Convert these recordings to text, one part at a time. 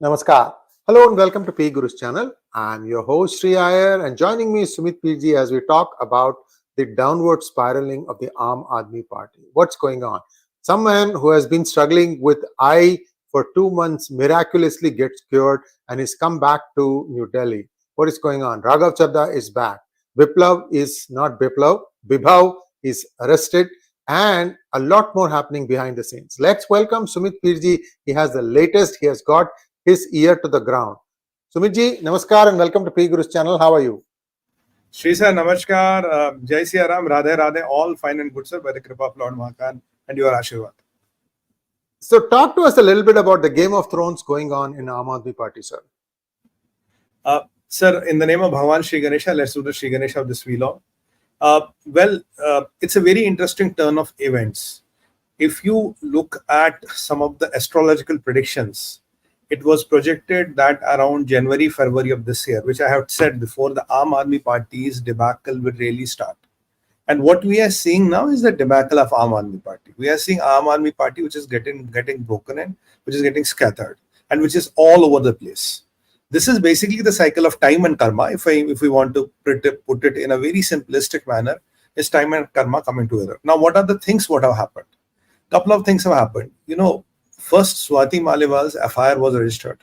Namaskar. Hello and welcome to 𝗖𝗚𝘅 channel. I'm your host Sree Iyer and joining me is Sumit as we talk about the downward spiraling of the Aam Aadmi Party. What's going on? Someone who has been struggling with eye for 2 months miraculously gets cured and is come back to New Delhi. What is going on? Raghav Chadha is back. Bibhav is not Bibhav. Bibhav is arrested and a lot more happening behind the scenes. Let's welcome Sumit Pirji. He has the latest. He has got his ear to the ground. Sumit ji, namaskar and welcome to 𝗖𝗚𝘅 channel. How are you? Sri sir, namaskar. 𝗤𝙧𝙤𝙪 𝗢𝙗, Radhe, all fine and good sir, by the kripa of Lord Mahakan and your Ashirwad. So talk to us a little bit about the Game of Thrones going on in Aam Aadmi Party, sir. Sir, in the name of Bhagwan Sri Ganesha, let's do the Sri Ganesha of this vlog. It's a very interesting turn of events. If you look at some of the astrological predictions, it was projected that around January, February of this year, which I have said before, the Aam Aadmi Party's debacle will really start. And what we are seeing now is the debacle of Aam Aadmi Party. We are seeing Aam Aadmi Party which is getting broken in, which is getting scattered, and which is all over the place. This is basically the cycle of time and karma. If we want to put it in a very simplistic manner, is time and karma coming together. Now, what are the things what have happened? Couple of things have happened. First, Swati Maliwal's FIR was registered.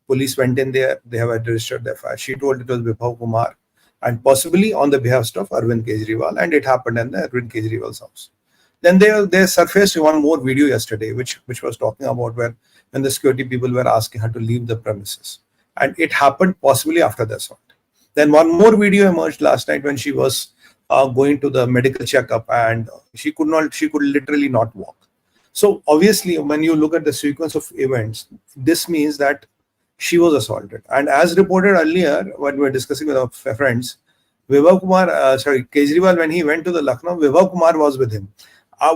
Police went in there. They have registered the FIR. She told it was Bibhav Kumar and possibly on the behalf of 𝗤𝙗𝘍𝑚𝑘 Kejriwal, and it happened in the 𝗤𝙗𝘍𝑚𝑘 Kejriwal's house. Then they surfaced one more video yesterday, which was talking about when the security people were asking her to leave the premises. And it happened possibly after the assault. Then one more video emerged last night when she was going to the medical checkup and she could literally not walk. So obviously, when you look at the sequence of events, this means that she was assaulted. And as reported earlier, when we were discussing with our friends, Kejriwal, when he went to the Lucknow, Bibhav Kumar was with him.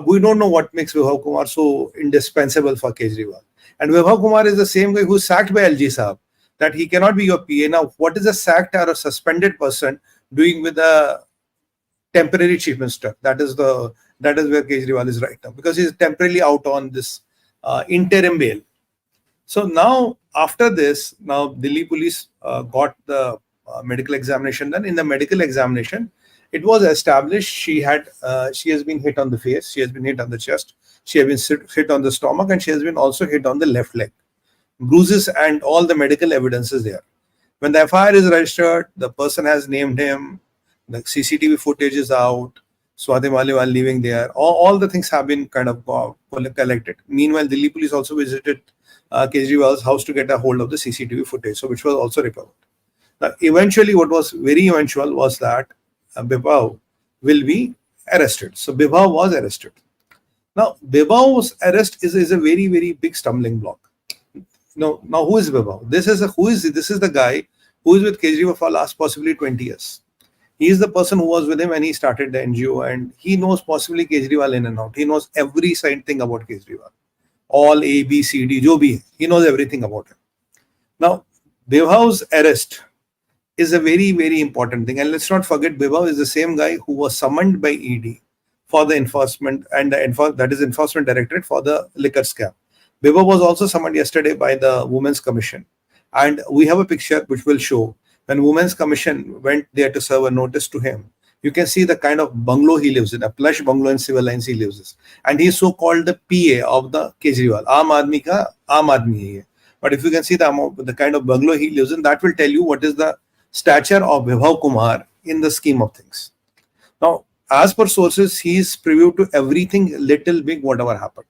We don't know what makes Bibhav Kumar so indispensable for Kejriwal. And Bibhav Kumar is the same guy who's sacked by LG Saab, that he cannot be your PA. Now, what is a sacked or a suspended person doing with a temporary chief minister? That is where Kejriwal is right now, because he is temporarily out on this interim bail. So now, after this, Delhi police got the medical examination done. In the medical examination, it was established she has been hit on the face, she has been hit on the chest, she has been hit on the stomach, and she has been also hit on the left leg. Bruises and all the medical evidence is there. When the FIR is registered, the person has named him, the CCTV footage is out, Swati Maliwal living there, all the things have been kind of collected. Meanwhile, Delhi police also visited Kejriwal's house to get a hold of the CCTV footage, so which was also recovered. Now, eventually, what was very eventual was that Bibhav will be arrested. So Bibhav was arrested. Now, Bibhav's arrest is a very, very big stumbling block. Now who is Bibhav? This is the guy who is with Kejriwal for last possibly 20 years. He is the person who was with him when he started the NGO, and he knows possibly Kejriwal in and out. He knows every side thing about Kejriwal. All A, B, C, D, jo bhi hai. He knows everything about him. Now, Bibhav's arrest is a very, very important thing. And let's not forget, Bibhav is the same guy who was summoned by ED for the enforcement, and that is Enforcement Directorate for the liquor scam. Bibhav was also summoned yesterday by the Women's Commission. And we have a picture which will show when Women's Commission went there to serve a notice to him. You can see the kind of bungalow he lives in, a plush bungalow in civil lines he lives in. And he is so-called the PA of the Kejriwal. Aam Aadmi ka Aam Aadmi hai. But if you can see the kind of bungalow he lives in, that will tell you what is the stature of Bibhav Kumar in the scheme of things. Now, as per sources, he is privy to everything, little, big, whatever happened.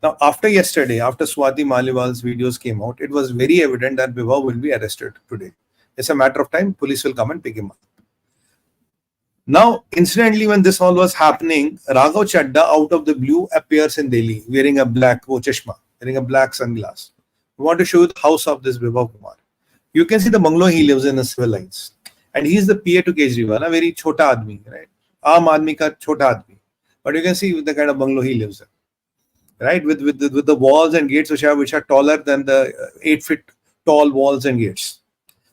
Now, after yesterday, after Swati Maliwal's videos came out, it was very evident that Bibhav will be arrested today. It's a matter of time. Police will come and pick him up. Now, incidentally, when this all was happening, Raghav Chadha out of the blue appears in Delhi wearing a black chashma, wearing a black sunglass. We want to show you the house of this Bibhav Kumar. You can see the bungalow he lives in the civil lines. And he is the PA to Kejriwal, a very chota admi, right? Aam Aadmi ka chota admi. But you can see the kind of bungalow he lives in. Right, with the walls and gates which are taller than the 8-foot tall walls and gates.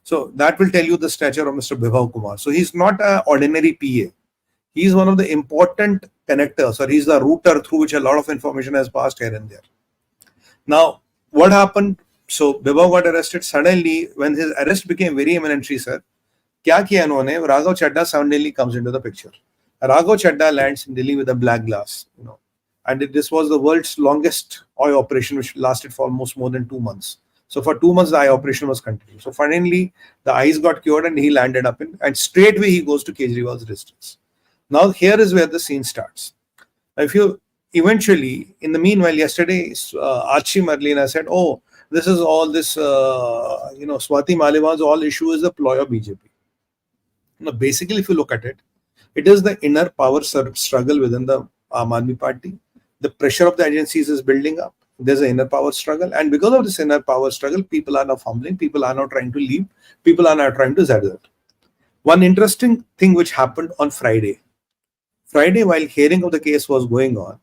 So that will tell you the stature of Mr. Bibhav Kumar. So he's not an ordinary PA. He's one of the important connectors, or he's the router through which a lot of information has passed here and there. Now, what happened So Bibhav got arrested suddenly. When his arrest became very imminent, sir, क्या किया इन्होंने? Raghav Chadha suddenly comes into the picture. Raghav Chadha lands in Delhi with a black glass, and this was the world's longest eye operation, which lasted for almost more than 2 months. So for 2 months, the eye operation was continued. So finally, the eyes got cured, and he landed up and straightway he goes to Kejriwal's residence. Now here is where the scene starts. If you eventually, in the meanwhile, yesterday, Archie Marlena said, "Oh, this is all this, Swati Maliwal's all issue is the ploy of BJP." Now, basically, if you look at it, it is the inner power struggle within the Aam Aadmi Party. The pressure of the agencies is building up. There's an inner power struggle, and because of this inner power struggle, people are now fumbling. People are now trying to leave. People are now trying to 𝗒𝙪. One interesting thing which happened on Friday, while hearing of the case was going on,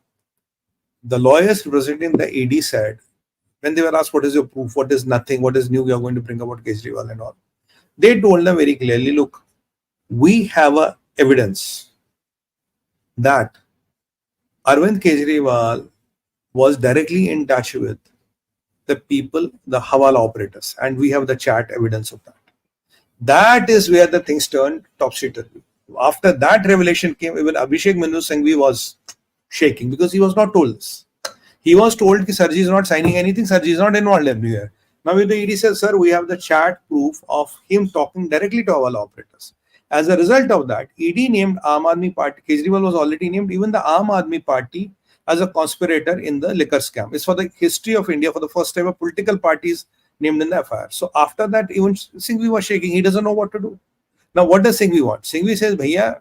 the lawyers representing the AD said, when they were asked, what is your proof, what is nothing, what is new you're going to bring about Kejriwal and all, they told them very clearly, look, we have a evidence that Arvind Kejriwal was directly in touch with the people, the Hawala operators, and we have the chat evidence of that. That is where the things turned topsy-turvy. After that revelation came, even Abhishekh Manu Singhvi was shaking because he was not told this. He was told that Sirji is not signing anything, Sirji is not involved everywhere. Now with the ED says, sir, we have the chat proof of him talking directly to Hawala operators. As a result of that, ED named Aam Aadmi Party, Kejriwal was already named, even the Aam Aadmi Party, as a conspirator in the liquor scam. It's for the history of India, for the first time, a political parties named in the FIR. So after that, even Singhvi was shaking. He doesn't know what to do. Now, what does Singhvi want? Singhvi says, Bhaiya,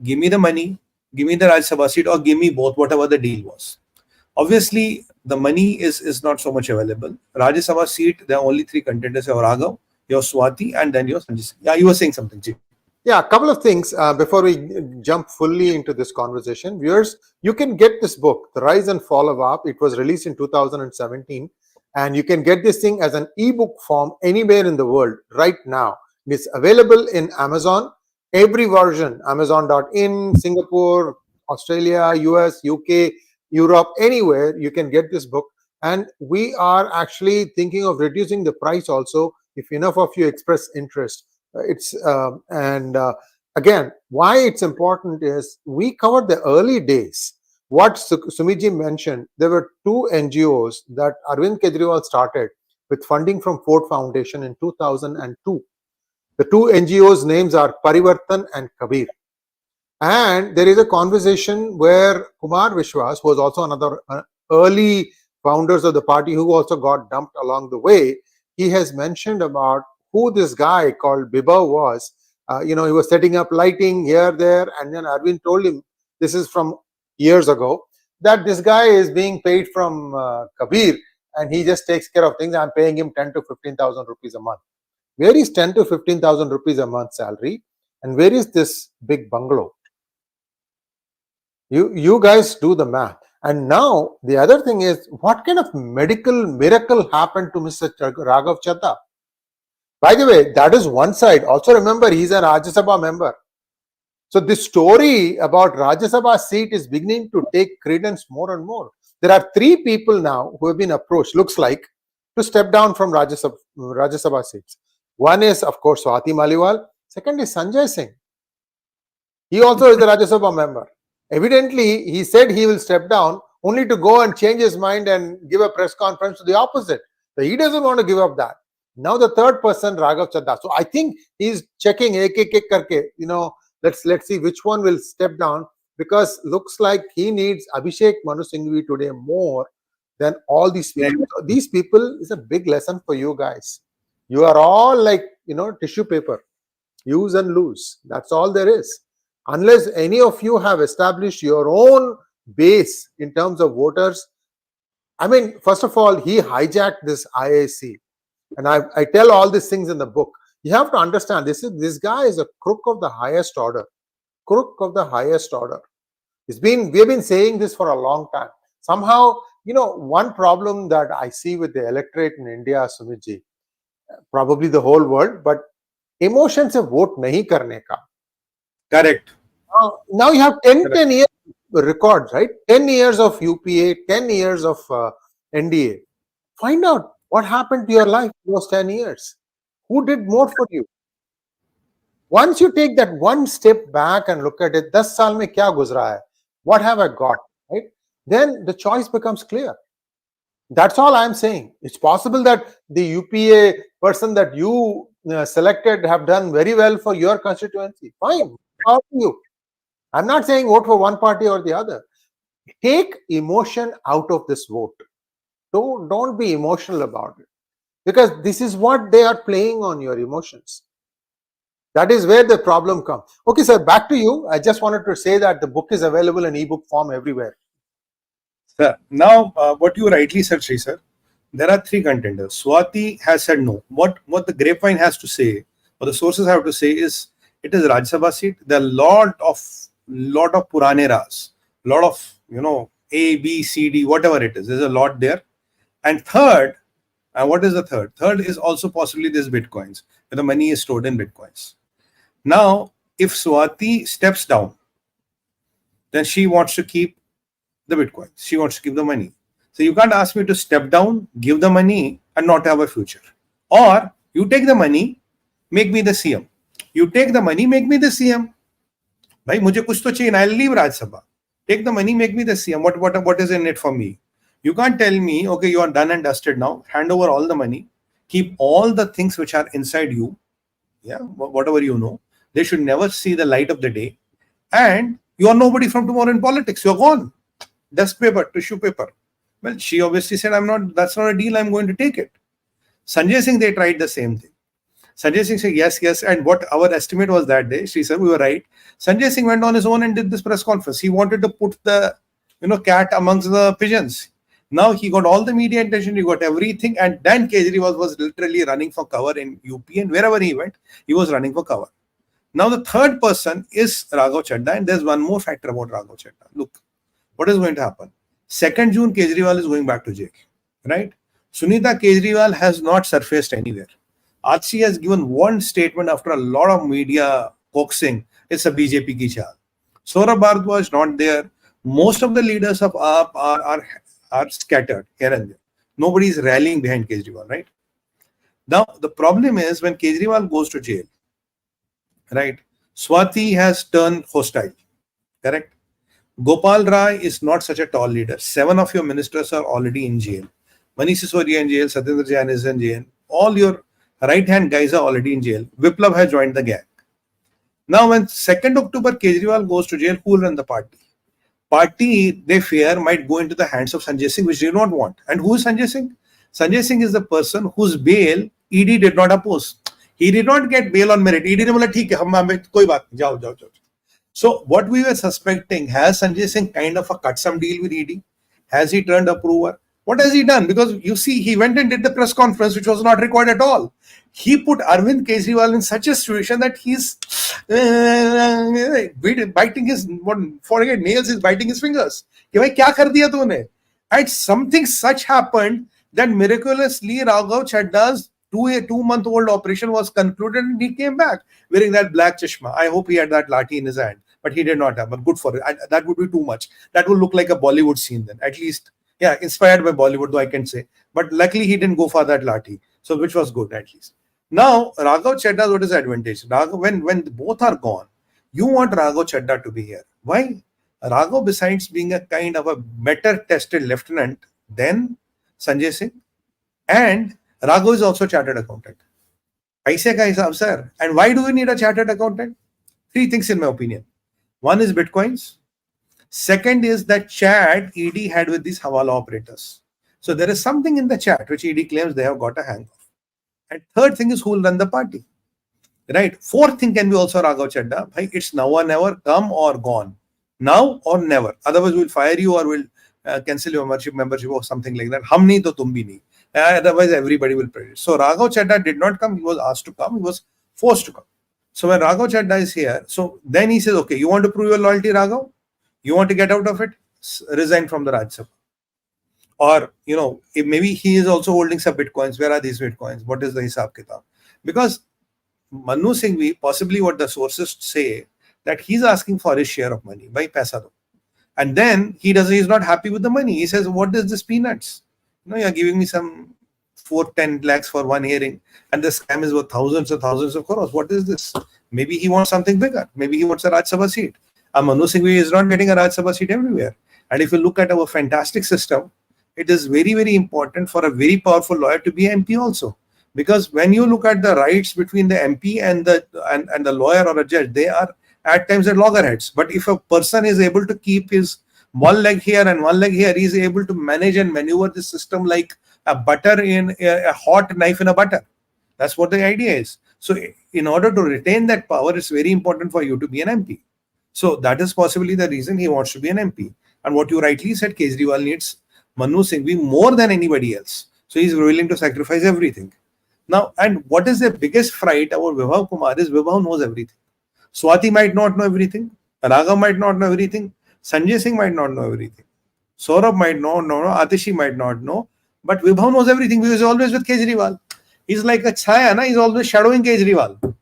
give me the money, give me the Rajya Sabha seat, or give me both, whatever the deal was. Obviously, the money is not so much available. Rajya Sabha seat, there are only 3 contenders: your Raghav, your Swati, and then your Sanjay. Yeah, you were saying something, Ji. Yeah, a couple of things before we jump fully into this conversation. Viewers, you can get this book, The Rise and Fall of AAP. It was released in 2017, and you can get this thing as an ebook form anywhere in the world right now. It's available in Amazon, every version, Amazon.in, Singapore, Australia, US, UK, Europe, anywhere you can get this book. And we are actually thinking of reducing the price also if enough of you express interest. Again, why it's important is we covered the early days. What Sumitji mentioned, there were 2 NGOs that Arvind Kejriwal started with funding from Ford Foundation in 2002. The 2 NGOs names are Parivartan and Kabir. And there is a conversation where Kumar Vishwas, who was also another early founders of the party who also got dumped along the way, he has mentioned about who this guy called Bibhav was. He was setting up lighting here, there, and then Arvind told him, this is from years ago, that this guy is being paid from Kabir and he just takes care of things. I'm paying him 10 to 15,000 rupees a month. Where is 10 to 15,000 rupees a month salary? And where is this big bungalow? You guys do the math. And now the other thing is, what kind of medical miracle happened to Mr. Raghav Chadha? By the way, that is one side. Also remember, he's a Rajya Sabha member. So this story about Rajya Sabha seat is beginning to take credence more and more. There are 3 people now who have been approached, looks like, to step down from Rajya Sabha seats. One is, of course, Swati Maliwal. Second is Sanjay Singh. He also is a Rajya Sabha member. Evidently, he said he will step down only to go and change his mind and give a press conference to the opposite. So he doesn't want to give up that. Now the third person, Raghav Chadha. So I think he's checking ek karke. Let's see which one will step down, because looks like he needs Abhishekh Manu Singhvi today more than all these people. So these people is a big lesson for you guys. You are all like, tissue paper. Use and lose. That's all there is. Unless any of you have established your own base in terms of voters. I mean, first of all, he hijacked this IAC. And I tell all these things in the book. You have to understand, this guy is a crook of the highest order. Crook of the highest order. We have been saying this for a long time. Somehow, one problem that I see with the electorate in India, Sumitji, probably the whole world, but emotion se vote nahi karne ka. Correct. Now you have 10 years records, right? 10 years of UPA, 10 years of NDA. Find out What happened to your life in those 10 years? Who did more for you? Once you take that one step back and look at it, 10 saal mein kya guzra hai? What have I got? Right? Then the choice becomes clear. That's all I'm saying. It's possible that the UPA person that you selected have done very well for your constituency. Fine. How do you? I'm not saying vote for one party or the other. Take emotion out of this vote. Don't be emotional about it, because this is what they are playing on your emotions. That is where the problem comes. Okay, sir, back to you. I just wanted to say that the book is available in ebook form everywhere. Sir, now what you rightly said, Sri sir, there are three contenders. Swati has said no. What the grapevine has to say, or the sources have to say, is it is Rajya Sabha seat. There are lot of Purane Ras, lot of A, B, C, D, whatever it is. There's a lot there. And third, what is the third? Third is also possibly this Bitcoins, where the money is stored in Bitcoins. Now, if Swati steps down, then she wants to keep the Bitcoins. She wants to keep the money. So you can't ask me to step down, give the money, and not have a future. Or you take the money, make me the CM. You take the money, make me the CM. Bhai, mujhe kuch to chahiye, I'll leave Rajya Sabha. Take the money, make me the CM. What is in it for me? You can't tell me, okay, you are done and dusted now. Hand over all the money. Keep all the things which are inside you. Yeah, whatever you know. They should never see the light of the day. And you are nobody from tomorrow in politics. You're gone. Dust paper, tissue paper. Well, she obviously said, that's not a deal. I'm going to take it. Sanjay Singh, they tried the same thing. Sanjay Singh said, yes. And what our estimate was that day, she said, we were right. Sanjay Singh went on his own and did this press conference. He wanted to put the, cat amongst the pigeons. Now he got all the media attention, he got everything, and then Kejriwal was literally running for cover in UP, and wherever he went, he was running for cover. Now the third person is Raghav Chadha, and there's one more factor about Raghav Chadha. Look, what is going to happen? 2nd June, Kejriwal is going back to jail, right? Sunita Kejriwal has not surfaced anywhere. 𝗒𝙗𝘁 has given one statement after a lot of media coaxing. It's a BJP ki chaal. Saurabh Bharadwaj not there. Most of the leaders of AAP are scattered here and there. Nobody is rallying behind Kejriwal, right? Now, the problem is when Kejriwal goes to jail, right? Swati has turned hostile, correct? Gopal Rai is not such a tall leader. 7 of your ministers are already in jail. Manish Sisodiya in jail, Satyendra Jain is in jail. All your right-hand guys are already in jail. Biplab has joined the gang. Now, when 2nd October Kejriwal goes to jail, who will run the party? Party, they fear, might go into the hands of Sanjay Singh, which they do not want. And who is Sanjay Singh? Sanjay Singh is the person whose bail ED did not oppose. He did not get bail on merit. ED ne bola, theek hai, koi baat nahi, jao. So what we were suspecting, has Sanjay Singh kind of a cut some deal with ED? Has he turned approver? What has he done? Because you see, he went and did the press conference, which was not required at all. He put Arvind Kejriwal in such a situation that he's biting his, forget nails, he's biting his fingers. And something such happened that miraculously Raghav Chadda's 2-month-old operation was concluded and he came back wearing that black chashma. I hope he had that lathi in his hand, but he did not have. But good for it. That would be too much. That would look like a Bollywood scene then, at least. Yeah, inspired by Bollywood, though I can say. But luckily, he didn't go for that lathi. So, which was good, at least. Now, Raghav Chadha, what is the advantage? When both are gone, you want Raghav Chadha to be here. Why? Raghav, besides being a kind of a better tested lieutenant than Sanjay Singh, and Raghav is also chartered accountant. 𝗖𝚻 ka hisab, sir. And why do we need a chartered accountant? 3 things in my opinion. One is Bitcoins. Second is that chat ED had with these Hawala operators. So there is something in the chat which ED claims they have got a hang of. And third thing is who will run the party. Right? Fourth thing can be also Raghav Chadha. Bhai, it's now or never, come or gone. Now or never. Otherwise we'll fire you or we'll cancel your membership or something like that. Hum nahi to tum bhi nahi. Otherwise everybody will prejudice. So Raghav Chadha did not come. He was asked to come. He was forced to come. So when Raghav Chadha is here, so then he says, okay, you want to prove your loyalty, Raghav? You want to get out of it? Resign from the Rajya Sabha. Or, if maybe he is also holding some Bitcoins. Where are these Bitcoins? What is the hisab kitab? Because Manu Singhvi, possibly what the sources say, that he's asking for his share of money. Bhai, paisa do. And then he's not happy with the money. He says, what is this peanuts? You're giving me some 10 lakhs for one hearing, and the scam is worth thousands and thousands of crores. What is this? Maybe he wants something bigger. Maybe he wants a Rajya Sabha seat. Manu Singhvi is not getting a Rajya Sabha seat everywhere. And if you look at our fantastic system, it is very, very important for a very powerful lawyer to be MP also. Because when you look at the rights between the MP and the lawyer or a judge, they are at times at loggerheads. But if a person is able to keep his one leg here and one leg here, he is able to manage and maneuver the system like a butter in a hot knife in a butter. That's what the idea is. So in order to retain that power, it's very important for you to be an MP. So that is possibly the reason he wants to be an MP. And what you rightly said, Kejriwal needs Manu Singhvi more than anybody else. So he's willing to sacrifice everything. Now, and what is the biggest fright about Bibhav Kumar is Bibhav knows everything. Swati might not know everything. Raghav might not know everything. Sanjay Singh might not know everything. Saurabh might not know. Atishi might not know. But Bibhav knows everything because he's always with Kejriwal. He's like a chaya, na? He's always shadowing Kejriwal.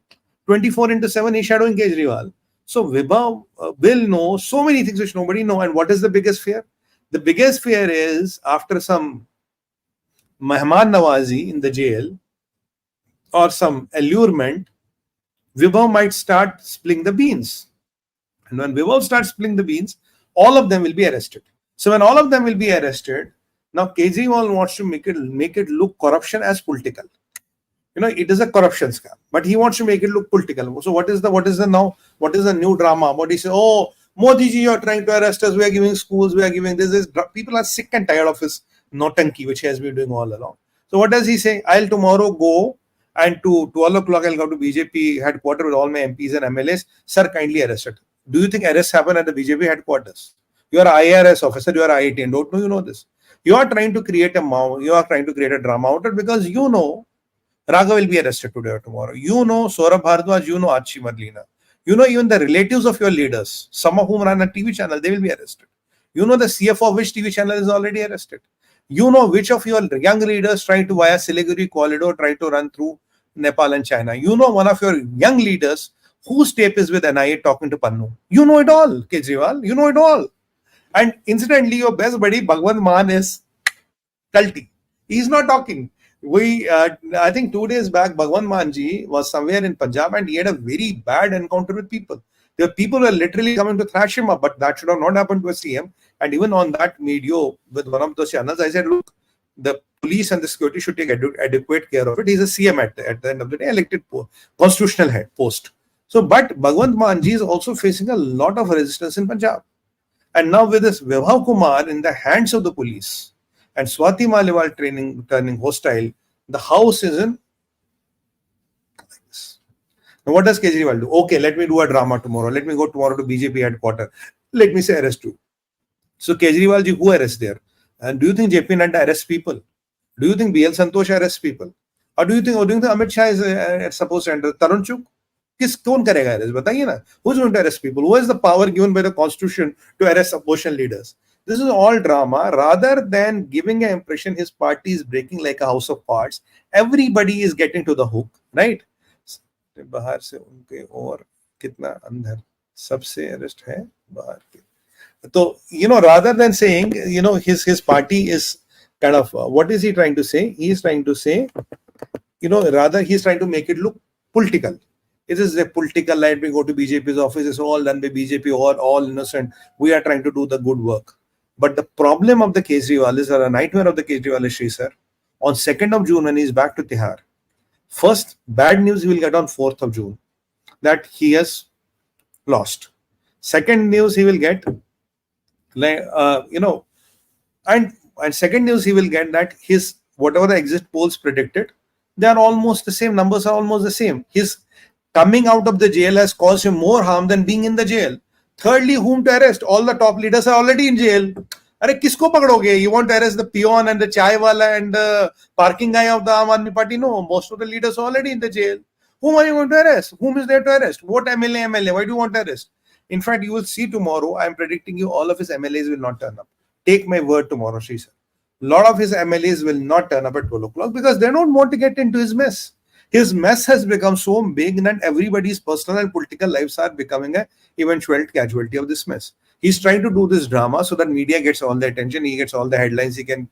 24/7, he's shadowing Kejriwal. So Bibhav will know so many things which nobody knows. And what is the biggest fear? The biggest fear is after some Mehman Nawazi in the jail or some allurement, Bibhav might start spilling the beans. And when Bibhav starts spilling the beans, all of them will be arrested. So when all of them will be arrested, now Kejriwal wants to make it look corruption as political. It is a corruption scam, but he wants to make it look political. So what is the new drama? What he says, oh, Modi ji, you are trying to arrest us. We are giving schools. We are giving this. People are sick and tired of his notanki, which he has been doing all along. So what does he say? I'll tomorrow go and to 12 o'clock I'll go to BJP headquarters with all my MPs and MLAs. Sir, kindly arrest it. Do you think arrests happen at the BJP headquarters? You are an IRS officer. You are IIT. Don't know you know this. You are trying to create a drama out of it because you know Raghav will be arrested today or tomorrow. You know Saurabh Bhardwaj, you know Aachi Marlina. You know even the relatives of your leaders, some of whom run a TV channel, they will be arrested. You know the CFO of which TV channel is already arrested. You know which of your young leaders try to via Siliguri corridor, try to run through Nepal and China. You know one of your young leaders whose tape is with NIA talking to Pannu. You know it all, Kejriwal. You know it all. And incidentally, your best buddy Bhagwant Mann is culty. He's not talking. I think 2 days back, Bhagwant Manji was somewhere in Punjab and he had a very bad encounter with people. The people were literally coming to thrash him up, but that should have not happened to a CM. And even on that video with one of those channels, I said, look, the police and the security should take adequate care of it. He's a CM at the end of the day, elected constitutional head post. So, but Bhagwant Manji is also facing a lot of resistance in Punjab. And now with this Bibhav Kumar in the hands of the police and Swati Maliwal turning hostile, the house is in like this. Now what does Kejriwal do? Okay, let me do a drama tomorrow. Let me go tomorrow to BJP headquarters. Let me say arrest you. So Kejriwal ji, who arrests there? And do you think JP Nadda arrests people? Do you think BL Santosh arrests people? Or do you think Amit Shah is supposed to enter? Tarun Chugh? कौन करेगा arrest? बताइए ना. Who's going to arrest people? Who has the power given by the constitution to arrest opposition leaders? This is all drama. Rather than giving an impression his party is breaking like a house of cards, everybody is getting to the hook, right? बाहर से उनके और कितना अंदर सबसे arrest है बाहर के. So rather than saying his party is kind of what is he trying to say? He is trying to say rather he's trying to make it look political. It is a political light. We go to BJP's office. It's all done by BJP, all innocent. We are trying to do the good work. But the problem of the Kejriwal is, or a nightmare of the Kejriwal is, sir, on 2nd of June when he's back to Tihar, first bad news he will get on 4th of June that he has lost. Second news he will get, and second news he will get that his whatever the exit polls predicted, they are almost the same. Numbers are almost the same. His coming out of the jail has caused him more harm than being in the jail. Thirdly, whom to arrest? All the top leaders are already in jail. Arre, kisko pakdoge? You want to arrest the peon and the chai wala and the parking guy of the Aam Aadmi Party? No, most of the leaders are already in the jail. Whom are you going to arrest? Whom is there to arrest? What MLA? Why do you want to arrest? In fact, you will see tomorrow, I am predicting you all of his MLAs will not turn up. Take my word tomorrow, Sree sir. A lot of his MLAs will not turn up at 12 o'clock because they don't want to get into his mess. His mess has become so big that everybody's personal and political lives are becoming an eventual casualty of this mess. He's trying to do this drama so that media gets all the attention, he gets all the headlines, he can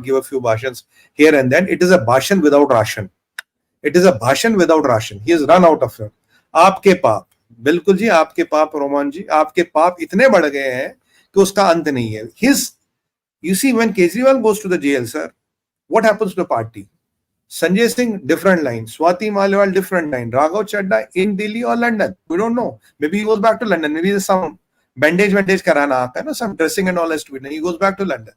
give a few bhashans here and then. It is a bhashan without ration. It is a bhashan without ration. He has run out of it. आपके पाप, बिल्कुल जी, आपके पाप Roman जी, आपके पाप इतने बढ़ गए हैं कि उसका अंत नहीं है. You see, when Kejriwal goes to the jail, sir, what happens to the party? Sanjay Singh, different line. Swati Maliwal, different line. Raghav Chadha in Delhi or London. We don't know. Maybe he goes back to London. Maybe there's some bandage karana aata hai, some dressing and all has to be done. He goes back to London.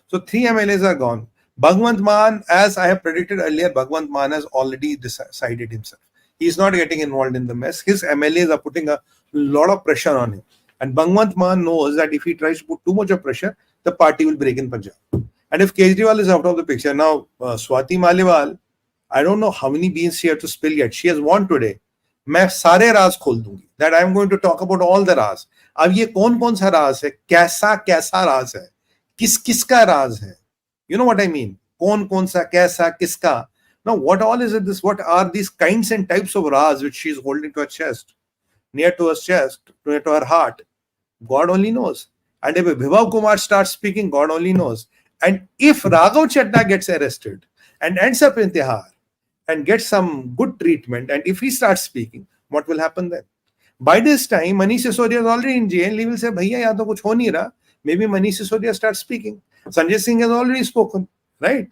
So 3 MLAs are gone. Bhagwant Mann, as I have predicted earlier, Bhagwant Mann has already decided himself. He's not getting involved in the mess. His MLAs are putting a lot of pressure on him. And Bhagwant Mann knows that if he tries to put too much of pressure, the party will break in Punjab. And if Kejriwal is out of the picture, now Swati Maliwal, I don't know how many beans she has to spill yet. She has won today. मैं सारे राज खोल दूंगी. That I am going to talk about all the राज. अब ये कौन सा राज है, कैसा राज है, किसका राज है. You know what I mean? कौन सा, कैसा, किसका. Now what all is it? What are these kinds and types of Raj which she is holding to her chest, near to her chest, near to her heart? God only knows. And if Bibhav Kumar starts speaking, God only knows. And if Raghav Chadha gets arrested and ends up in Tihar and gets some good treatment, and if he starts speaking, what will happen then? By this time, Manish Sisodia is already in jail. He will say, Bhaiya, yahan to kuch ho nahi raha. Maybe Manish Sisodia starts speaking. Sanjay Singh has already spoken, right?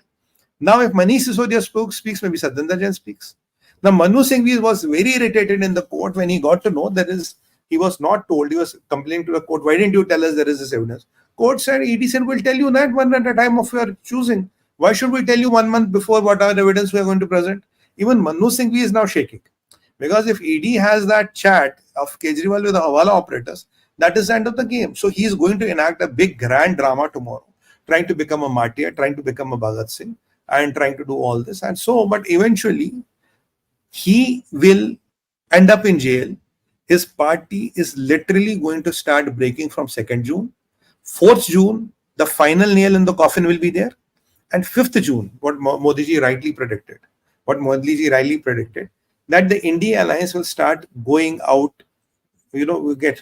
Now, if Manish Sisodia speaks, maybe Satyendra Jain speaks. Now, Manu Singhvi was very irritated in the court when he got to know he was not told, he was complaining to the court, why didn't you tell us there is this evidence? Court said, ED said, we'll tell you that one at a time of your choosing. Why should we tell you 1 month before what are the evidence we are going to present? Even Manu Singhvi is now shaking. Because if ED has that chat of Kejriwal with the Hawala operators, that is the end of the game. So he is going to enact a big grand drama tomorrow, trying to become a martyr, trying to become a Bhagat Singh, and trying to do all this. And so, but eventually, he will end up in jail. His party is literally going to start breaking from 2nd June. 4th June, the final nail in the coffin will be there. And 5th June, what Modi ji rightly predicted, that the India alliance will start going out, get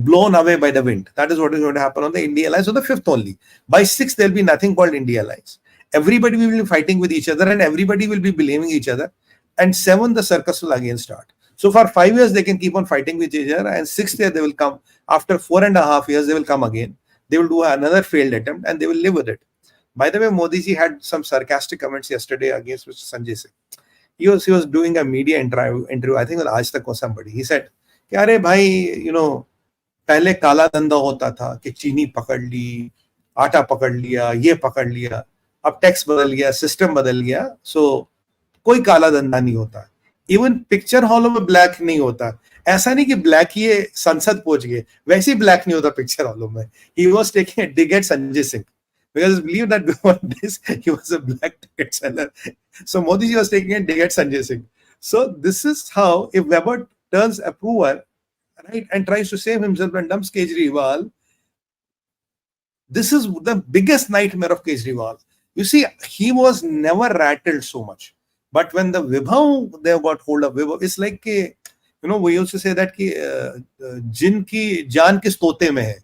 blown away by the wind. That is what is going to happen on the India alliance on the 5th only. By 6th, there will be nothing called India alliance. Everybody will be fighting with each other and everybody will be blaming each other. And 7th, the circus will again start. So for 5 years, they can keep on fighting with each other. And 6th year, they will come. After 4.5 years, they will come again. They will do another failed attempt and they will live with it. By the way, Modi ji had some sarcastic comments yesterday against Mr. Sanjay Singh. He was doing a media interview, I think with 𝗤𝙗 or somebody. He said, "Arey bhai, पहले काला धंधा होता था कि चीनी पकड़ ली, आटा पकड़ लिया, ये पकड़ लिया, अब टैक्स बदल गया, सिस्टम बदल गया, so कोई काला धंधा नहीं होता. इवन पिक्चर हॉलों में ब्लैक नहीं होता. ऐसा नहीं कि ब्लैक ये संसद पहुंच गए, वैसे ही ब्लैक नहीं होता पिक्चर हॉलों में." He was taking a dig at Sanjay Singh. Because believe that before this, he was a black ticket seller. So Modi ji was taking a dig at Sanjay Singh. So this is how, if Weber turns approver, right, and tries to save himself and dumps Kejriwal, this is the biggest nightmare of Kejriwal. You see, he was never rattled so much. But when the Vibhav, they got hold of Vibhav, it's like, we used to say that jinn ki jaan kis tote mein hai.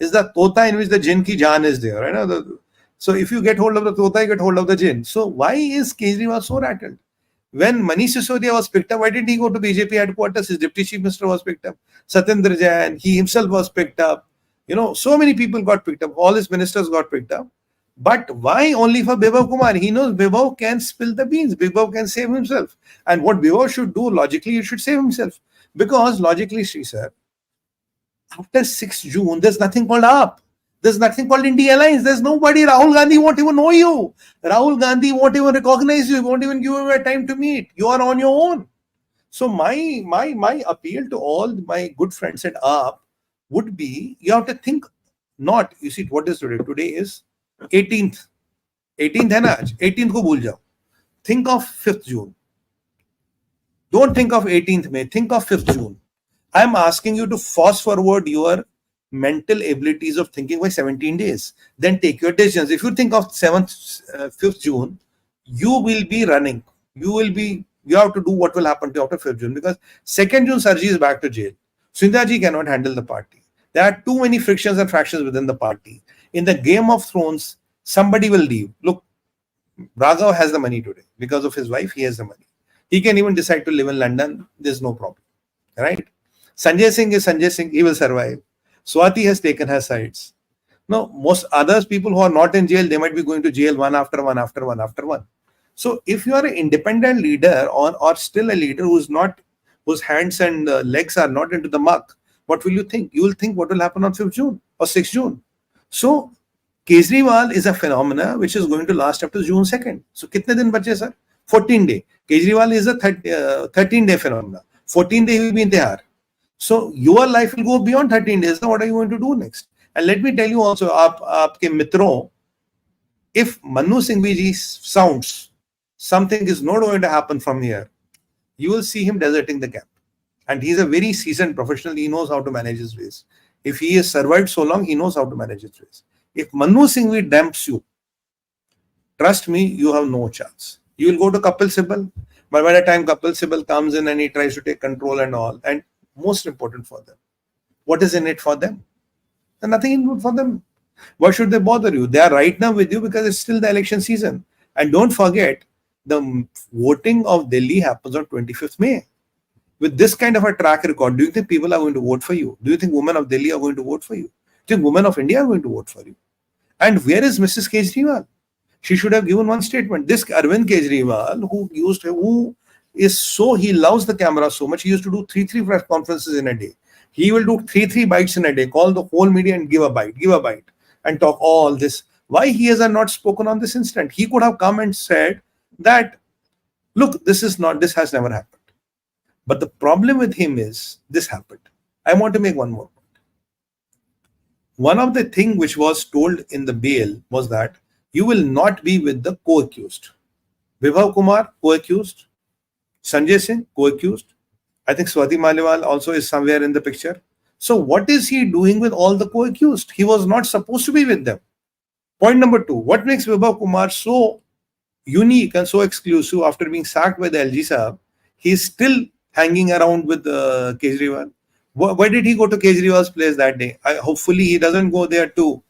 Is the tota in which the jinn ki jaan is there, right? So if you get hold of the tota, you get hold of the jinn. So why is Kejriwal so rattled? When Manish Sisodia was picked up, why didn't he go to BJP headquarters? His deputy chief minister was picked up. Satyendra Jain, he himself was picked up. So many people got picked up. All his ministers got picked up. But why only for Bibhav Kumar? He knows Bibhav can spill the beans. Bibhav can save himself. And what Bibhav should do, logically, he should save himself. Because logically, Sree sir, after 6th June, there's nothing called AAP. There's nothing called India Alliance. There's nobody. Rahul Gandhi won't even know you. Rahul Gandhi won't even recognize you. He won't even give you a time to meet. You are on your own. So my appeal to all my good friends at AAP would be, you have to think not, you see, what is today? Today is 18th. 18th hai na aaj. 18th ko bhul jao. Think of 5th June. Don't think of 18th May. Think of 5th June. I am asking you to fast forward your mental abilities of thinking by 17 days. Then take your decisions. If you think of 5th June, you will be running. You have to do what will happen to you after 5th June. Because 2nd June, Sarji is back to jail. Sindha ji cannot handle the party. There are too many frictions and fractions within the party. In the Game of Thrones, somebody will leave. Look, Raghav has the money today. Because of his wife, he has the money. He can even decide to live in London. There's no problem. Right? Sanjay Singh is Sanjay Singh. He will survive. Swati has taken her sides. No, most others people who are not in jail, they might be going to jail one after one after one after one. So if you are an independent leader or still a leader whose hands and legs are not into the muck, what will you think? You will think what will happen on 5th June or 6th June. So Kejriwal is a phenomena which is going to last up to June 2nd. So kitne din bache, sir? 14 day. Kejriwal is a 13-day phenomena. 14 day he will be in Tihar. So your life will go beyond 13 days. Now what are you going to do next? And let me tell you also, aapke mitron, if Manu Singhvi ji sounds something is not going to happen from here, you will see him deserting the camp. And he's a very seasoned professional. He knows how to manage his ways. If he has survived so long, he knows how to manage his ways. If Manu Singhvi damps you, trust me, you have no chance. You will go to Kapil Sibal, but by the time Kapil Sibal comes in and he tries to take control and all, and most important for them, what is in it for them? And nothing in it for them. Why should they bother you? They are right now with you because it's still the election season. And don't forget, the voting of Delhi happens on 25th May. With this kind of a track record, do you think people are going to vote for you? Do you think women of Delhi are going to vote for you? Do you think women of India are going to vote for you? And where is Mrs. Kejriwal? She should have given one statement. This Arvind Kejriwal, he loves the camera so much, he used to do 3 press conferences in a day. He will do 3 bites in a day, call the whole media and give a bite, and talk all this. Why he has not spoken on this instant? He could have come and said that, look, this has never happened. But the problem with him is this happened. I want to make one more point. One of the things which was told in the bail was that you will not be with the co-accused. Bibhav Kumar, co-accused. Sanjay Singh, co-accused. I think Swati Maliwal also is somewhere in the picture. So what is he doing with all the co-accused? He was not supposed to be with them. Point number 2. What makes Bibhav Kumar so unique and so exclusive after being sacked by the 𝗒𝙘𝘅? He is still hanging around with Kejriwal. Why did he go to Kejriwal's place that day? Hopefully he doesn't go there to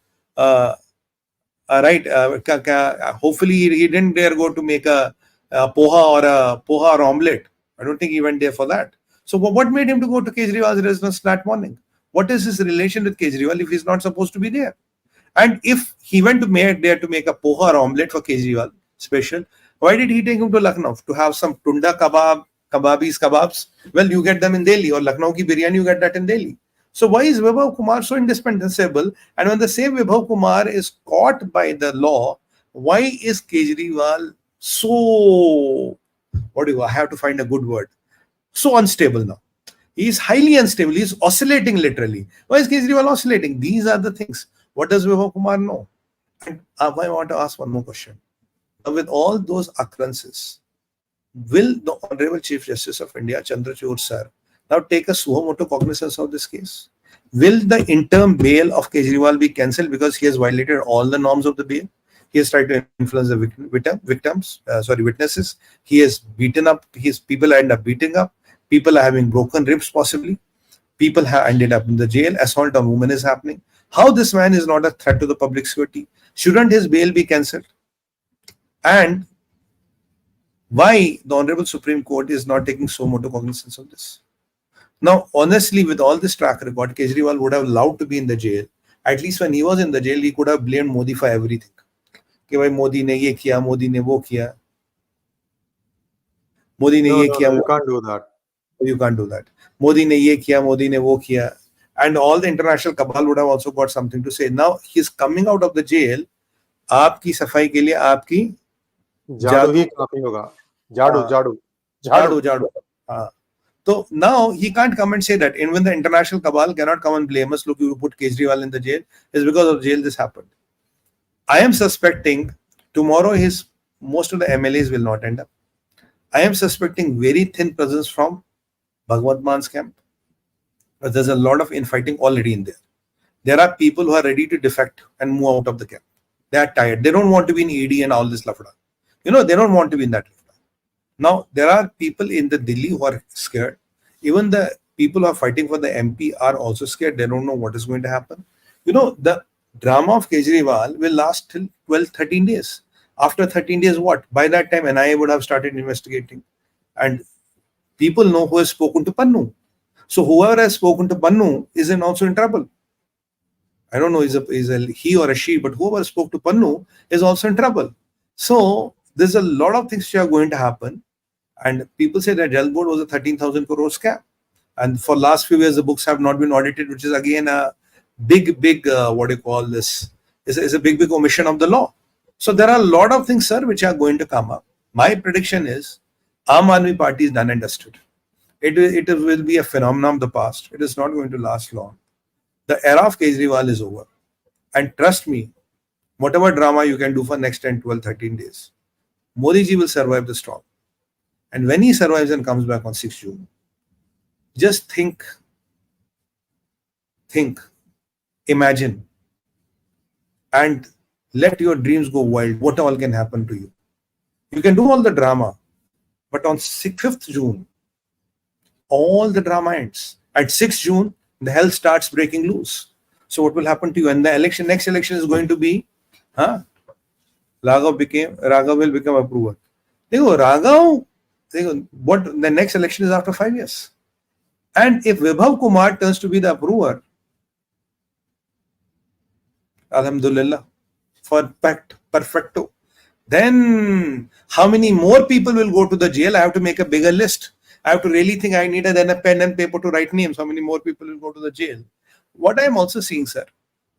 hopefully he didn't dare go to make a poha or omelette. I don't think he went there for that. So what made him to go to Kejriwal's residence that morning? What is his relation with Kejriwal if he's not supposed to be there? And if he went there to make a poha or omelette for Kejriwal special, why did he take him to Lucknow to have some tunda kebabs? Well, you get them in Delhi, or Lucknow ki biryani, you get that in Delhi. So why is Bibhav Kumar so indispensable? And when the same Bibhav Kumar is caught by the law, why is Kejriwal so, I have to find a good word, so unstable now? He is highly unstable. He is oscillating literally. Why is Kejriwal oscillating? These are the things. What does Bibhav Kumar know? And I want to ask one more question. With all those occurrences, will the Honorable Chief Justice of India, Chandrachud sir, now take a suo motu cognizance of this case? Will the interim bail of Kejriwal be cancelled because he has violated all the norms of the bail? He has tried to influence the witnesses. He has beaten up. People end up beating up. People are having broken ribs possibly. People have ended up in the jail. Assault on women is happening. How this man is not a threat to the public security? Shouldn't his bail be cancelled? And why the Honorable Supreme Court is not taking so much cognizance of this? Now, honestly, with all this track record, Kejriwal would have loved to be in the jail. At least when he was in the jail, he could have blamed Modi for everything. कि भाई मोदी ने ये किया, मोदी ने वो किया, मोदी ने ये किया. You can't do that. You can't do that. Modi ne ye kiya, Modi ne wo kiya. And all the international cabal would have also got something to say. Now he's coming out of the jail. आपकी सफाई के लिए आपकी जादू ही काफी होगा. जादू. So now he can't come and say that. And when the international cabal cannot come and blame us, look, you put Kejriwal in the jail, it's because of jail this happened. I am suspecting tomorrow most of the MLAs will not end up. I am suspecting very thin presence from Bhagwant Man's camp. But there's a lot of infighting already in there. There are people who are ready to defect and move out of the camp. They are tired. They don't want to be in ED and all this lafda. They don't want to be in that lafda. Now, there are people in the Delhi who are scared. Even the people who are fighting for the MP are also scared. They don't know what is going to happen. You know, the drama of Kejriwal will last till 12, 13 days. After 13 days, what? By that time, NIA would have started investigating. And people know who has spoken to Pannu. So whoever has spoken to Pannu is also in trouble. I don't know is a he or a she, but whoever spoke to Pannu is also in trouble. So there's a lot of things which are going to happen. And people say that Jal Board was a 13,000 crore scam. And for last few years, the books have not been audited, which is again a big, what do you call this? Is a big omission of the law. So there are a lot of things, sir, which are going to come up. My prediction is Aam Aadmi Party is done and dusted. It will be a phenomenon of the past. It is not going to last long. The era of Kejriwal is over. And trust me, whatever drama you can do for next 10, 12, 13 days, Modi ji will survive the storm. And when he survives and comes back on 6th June, just think, imagine, and let your dreams go wild. What all can happen to you? You can do all the drama, but on 5th June, all the drama ends. At 6th June, the hell starts breaking loose. So what will happen to you? And the next election is going to be, Raghav will become approver. What the next election is after 5 years. And if Bibhav Kumar turns to be the approver, Alhamdulillah, perfecto. Then how many more people will go to the jail? I have to make a bigger list. I have to really think I need a pen and paper to write names. How many more people will go to the jail? What I am also seeing, sir,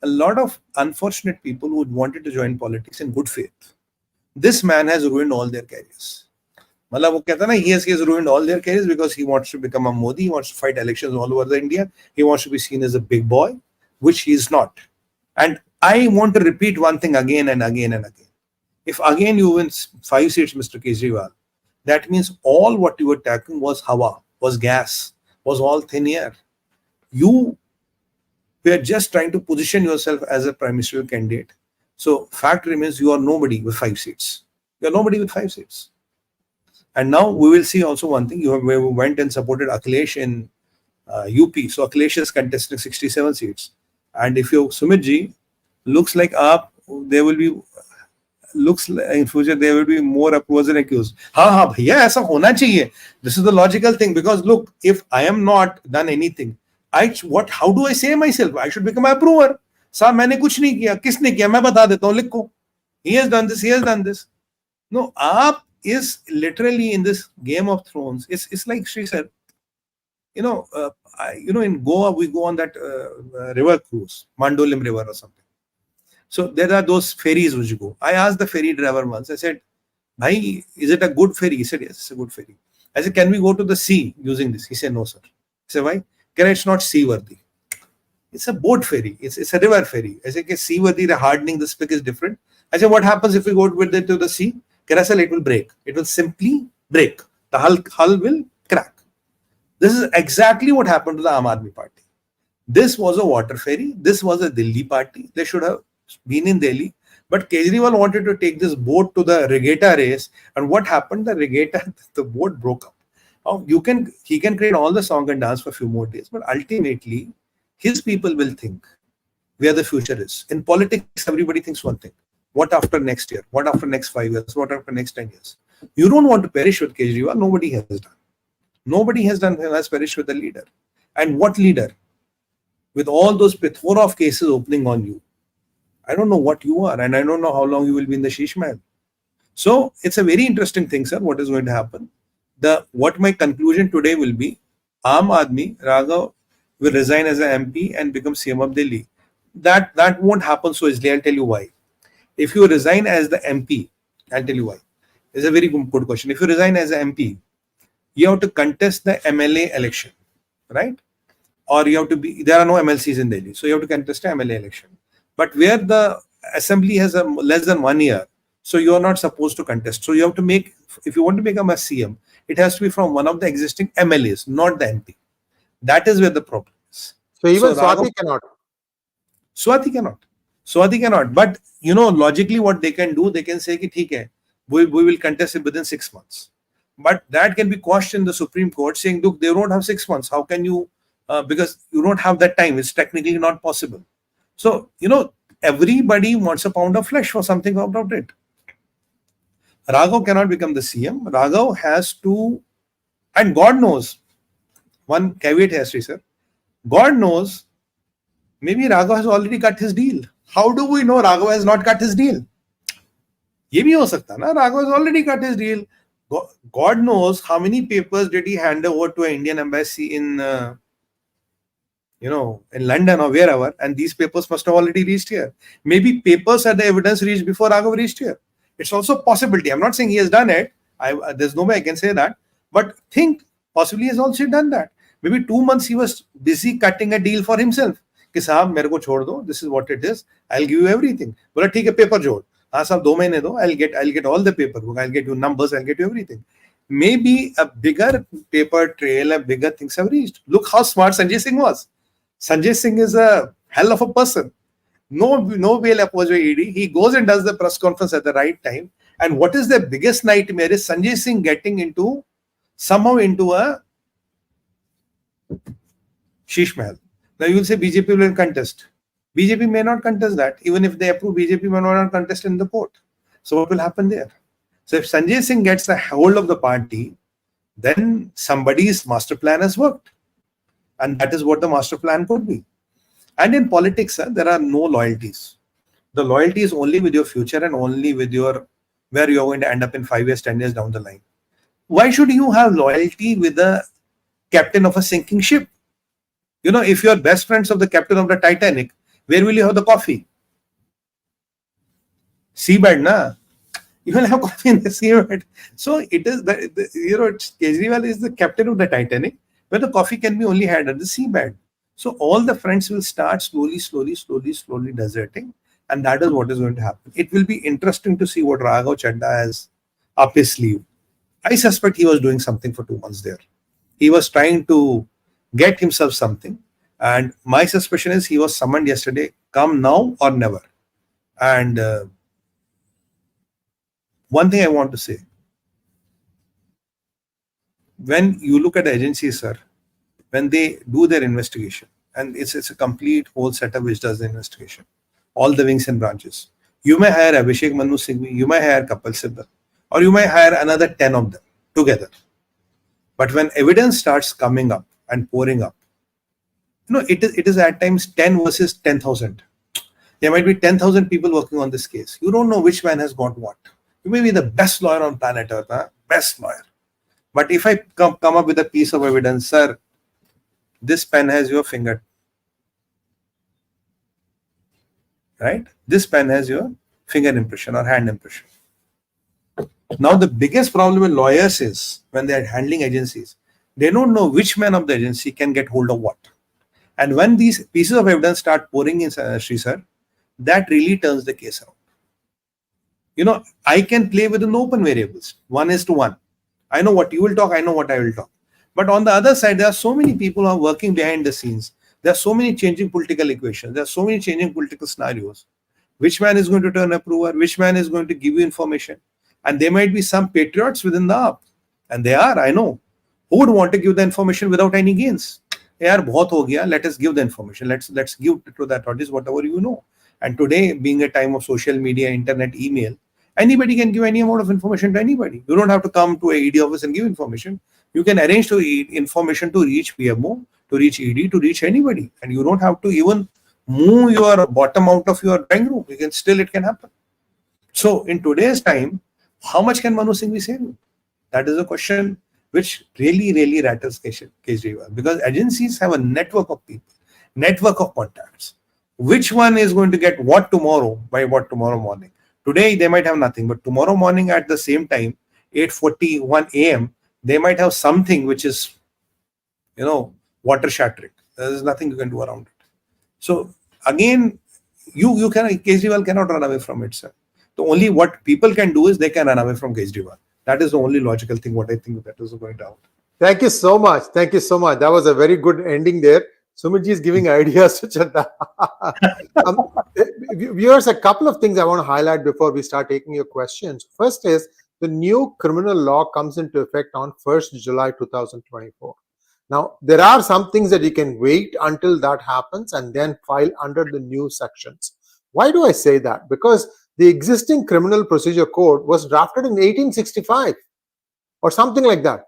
a lot of unfortunate people who wanted to join politics in good faith. This man has ruined all their careers. He has ruined all their careers because he wants to become a Modi. He wants to fight elections all over India. He wants to be seen as a big boy, which he is not. And I want to repeat one thing again and again and again. If again you win 5 seats, Mr. Kejriwal, that means all what you were talking was hawa, was gas, was all thin air. You were just trying to position yourself as a prime ministerial candidate. So fact remains you are nobody with 5 seats. You are nobody with 5 seats. And now we will see also one thing. You went and supported Akhilesh in UP. So Akhilesh is contesting 67 seats. And if you Sumit ji, looks like there will be in future there will be more approvals and accused. Bhaiya, aisa hona chahiye. This is the logical thing, because look, if I am not done anything, how do I say myself? I should become an approver. Sir, मैंने कुछ नहीं किया. किसने किया? मैं बता देता हूँ, लिखो. He has done this. He has done this. No, aap is literally in this Game of Thrones. It's like Sree said. In Goa we go on that river cruise, Mandolim River or something. So there are those ferries which go. I asked the ferry driver once. I said, "Bhai, is it a good ferry?" He said, "Yes, it's a good ferry." I said, "Can we go to the sea using this?" He said, "No, sir." I said, "Why?" It's not seaworthy. It's a boat ferry. It's a river ferry. I said, seaworthy, the hardening, the spick is different. I said, what happens if we go with it to the sea? It will break. It will simply break. The hull will crack. This is exactly what happened to the Aam Aadmi Party. This was a water ferry. This was a Delhi party. They should have been in Delhi. But Kejriwal wanted to take this boat to the regatta race. And what happened? The boat broke up. He can create all the song and dance for a few more days. But ultimately, his people will think where the future is. In politics, everybody thinks one thing. What after next year? What after next 5 years? What after next 10 years? You don't want to perish with Kejriwal. Nobody has done. Nobody has perished with a leader. And what leader? With all those plethora of cases opening on you. I don't know what you are, and I don't know how long you will be in the Sheesh Mahal. So it's a very interesting thing, sir, what is going to happen. What my conclusion today will be, Aam Aadmi, Raghav will resign as an MP and become CM of Delhi. That won't happen so easily. I'll tell you why. If you resign as the MP, I'll tell you why. It's a very good question. If you resign as an MP, you have to contest the MLA election, right? Or you have to there are no MLCs in Delhi. So you have to contest the MLA election. But where the assembly has less than 1 year, so you are not supposed to contest. So you have to if you want to become a CM, it has to be from one of the existing MLAs, not the MP. That is where the problem is. So even Swati cannot. Swati cannot. But logically what they can do, they can say, we will contest it within 6 months. But that can be quashed in the Supreme Court, saying, look, they don't have 6 months. How can you, because you don't have that time. It's technically not possible. So, everybody wants a pound of flesh for something about it. Raghav cannot become the CM. Raghav has to, and God knows, one caveat here, Sree sir, God knows, maybe Raghav has already cut his deal. How do we know Raghav has not cut his deal? ये भी हो सकता ना, Raghav has already cut his deal. God knows how many papers did he hand over to an Indian embassy in, in London or wherever, and these papers must have already reached here. Maybe papers and the evidence reached before Raghav reached here. It's also a possibility. I'm not saying he has done it. There's no way I can say that. But think, possibly he has also done that. Maybe 2 months he was busy cutting a deal for himself. कि साहब मेरे को छोड़ दो. This is what it is. I'll give you everything. बोला ठीक है, paper जोड़. हाँ साहब 2 महीने दो. I'll get all the paperwork. I'll get you numbers. I'll get you everything. Maybe a bigger paper trail, a bigger things have reached. Look how smart Sanjay Singh was. Sanjay Singh is a hell of a person. No bail opposed by ED. He goes and does the press conference at the right time. And what is the biggest nightmare is Sanjay Singh getting somehow into a Sheesh Mahal. Now you will say BJP will contest. BJP may not contest that. Even if they approve, BJP may not contest in the court. So what will happen there? So if Sanjay Singh gets the hold of the party, then somebody's master plan has worked. And that is what the master plan could be. And in politics, there are no loyalties. The loyalty is only with your future and only with where you're going to end up in 5 years, 10 years down the line. Why should you have loyalty with the captain of a sinking ship? If you're best friends of the captain of the Titanic, where will you have the coffee? Seabed, na? You will have coffee in the seabed. So it is Kejriwal is the captain of the Titanic, where the coffee can be only had at the seabed. So all the friends will start slowly deserting, and that is what is going to happen. It will be interesting to see what Raghav Chadha has up his sleeve. I suspect he was doing something for 2 months there. He was trying to get himself something, and my suspicion is he was summoned yesterday, come now or never. And one thing I want to say, when you look at the agencies, sir, when they do their investigation, and it's a complete whole setup which does the investigation, all the wings and branches. You may hire Abhishekh Manu Singhvi, you may hire Kapil Sibal, or you may hire another 10 of them together. But when evidence starts coming up and pouring up, it is at times 10 versus 10,000. There might be 10,000 people working on this case. You don't know which man has got what. You may be the best lawyer on planet Earth, best lawyer. But if I come up with a piece of evidence, sir, this pen has your finger, right? This pen has your finger impression or hand impression. Now, the biggest problem with lawyers is when they are handling agencies, they don't know which man of the agency can get hold of what. And when these pieces of evidence start pouring in, Sree sir, that really turns the case around. I can play with an open variables, 1:1. I know what you will talk, I know what I will talk. But on the other side, there are so many people who are working behind the scenes. There are so many changing political equations. There are so many changing political scenarios. Which man is going to turn approver? Which man is going to give you information? And there might be some patriots within the app. And they are, I know. Who would want to give the information without any gains? Yaar, bahut ho gaya. Let us give the information. Let's give to the authorities whatever you know. And today, being a time of social media, internet, email, anybody can give any amount of information to anybody. You don't have to come to a ED office and give information. You can arrange information to reach PMO, to reach ED, to reach anybody. And you don't have to even move your bottom out of your drawing room. It can happen. So in today's time, how much can Manu Singhvi save you? That is a question which really rattles Kejriwal, because agencies have a network of people, network of contacts. Which one is going to get what tomorrow by what tomorrow morning? Today they might have nothing, but tomorrow morning at the same time, 8:41 a.m., they might have something which is, water shattering. There is nothing you can do around it. So again, Kejriwal cannot run away from it, sir. The only what people can do is they can run away from Kejriwal. That is the only logical thing, what I think that is going down. Thank you so much. Thank you so much. That was a very good ending there. Sumit ji is giving ideas to Chaddha. Viewers, a couple of things I want to highlight before we start taking your questions. First is, the new criminal law comes into effect on 1st July 2024. Now, there are some things that you can wait until that happens and then file under the new sections. Why do I say that? Because the existing criminal procedure code was drafted in 1865 or something like that.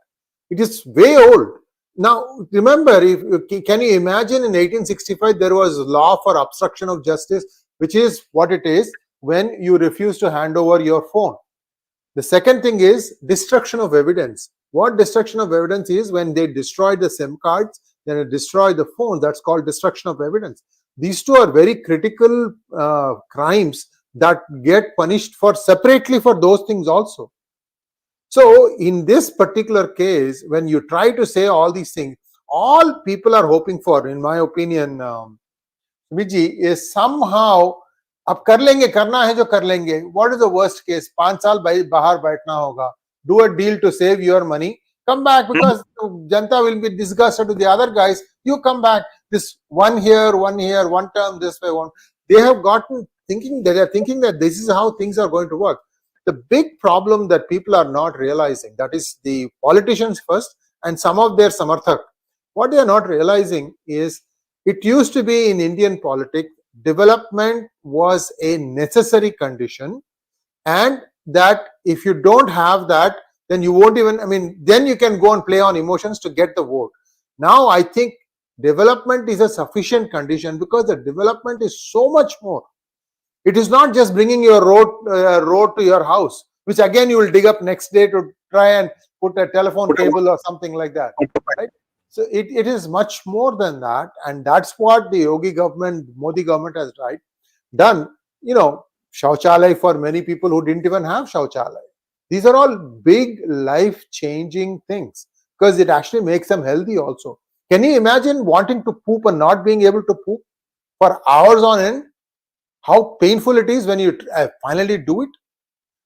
It is way old. Now, remember, can you imagine in 1865 there was law for obstruction of justice, which is what it is when you refuse to hand over your phone. The second thing is destruction of evidence. What destruction of evidence is? When they destroy the SIM cards, then they destroy the phone. That's called destruction of evidence. These two are very critical crimes that get punished for separately for those things also. So in this particular case, when you try to say all these things, all people are hoping for, in my opinion, Sumit, is somehow अब कर लेंगे, करना है जो कर लेंगे. What is the worst case? 5 साल बाहर बैठना होगा. Do a deal to save your money. Come back because Janta will be disgusted with the other guys. You come back. This one here, one term this way, one. They have gotten thinking that they are thinking that this is how things are going to work. The big problem that people are not realizing, that is the politicians first and some of their samarthak. What they are not realizing is it used to be in Indian politics, development was a necessary condition, and that if you don't have that, then you won't even, then you can go and play on emotions to get the vote. Now I think development is a sufficient condition because the development is so much more. It is not just bringing your road to your house, which again you will dig up next day to try and put a telephone cable or something like that, right? So it is much more than that, and that's what the Yogi government, Modi government has done. Shauchalay for many people who didn't even have Shauchalay. These are all big life-changing things because it actually makes them healthy also. Can you imagine wanting to poop and not being able to poop for hours on end? How painful it is when you finally do it.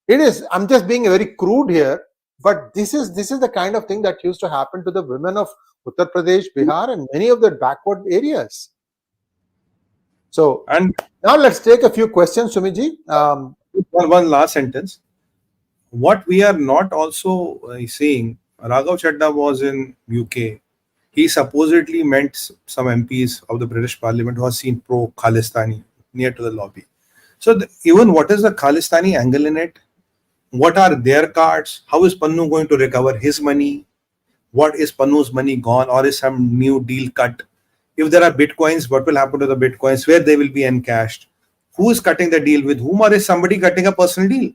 It is. I'm just being very crude here, but this is the kind of thing that used to happen to the women of Uttar Pradesh, Bihar, and many of the backward areas. So, and now let's take a few questions, Sumit. One last sentence. What we are not also seeing, Raghav Chadha was in UK. He supposedly met some MPs of the British Parliament who are seen pro-Khalistani near to the lobby. So even what is the Khalistani angle in it? What are their cards? How is Pannu going to recover his money? What is Pannu's money gone, or is some new deal cut? If there are bitcoins, what will happen to the bitcoins? Where they will be encashed? Who is cutting the deal with whom, or is somebody cutting a personal deal?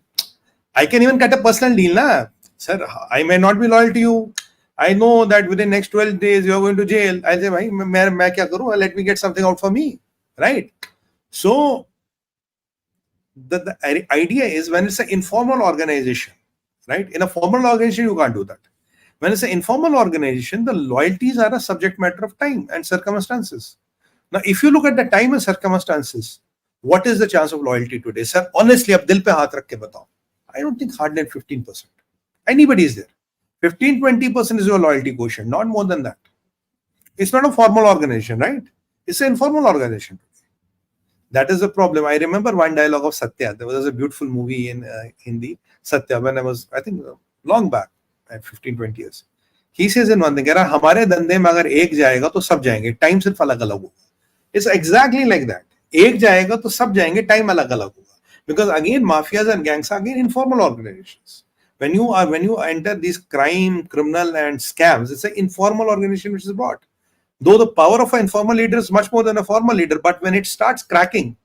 I can even cut a personal deal, na? Sir, I may not be loyal to you. I know that within next 12 days you are going to jail. I'll say, bhai, main kya karu? Let me get something out for me, right? So the idea is when it's an informal organization, right? In a formal organization, you can't do that. When it's an informal organization, the loyalties are a subject matter of time and circumstances. Now, if you look at the time and circumstances, what is the chance of loyalty today? Sir, honestly, ab dil pe haath rakh ke batao. I don't think hardly 15%. Anybody is there. 15-20% is your loyalty quotient, not more than that. It's not a formal organization, right? It's an informal organization. That is the problem. I remember one dialogue of Satya. There was a beautiful movie in Hindi, Satya, when I was, I think, long back, 15-20 years. He says in one thing, hamare dande mein agar ek jayega to sab jayenge. Time sirf alag alag hoga. It's exactly like that. Ek jayega to sab jayenge. Time alag alag hoga. Because again, mafias and gangs are again informal organizations. When you enter these crime, criminal, and scams, it's an informal organization which is brought. Though the power of an informal leader is much more than a formal leader, but when it starts cracking,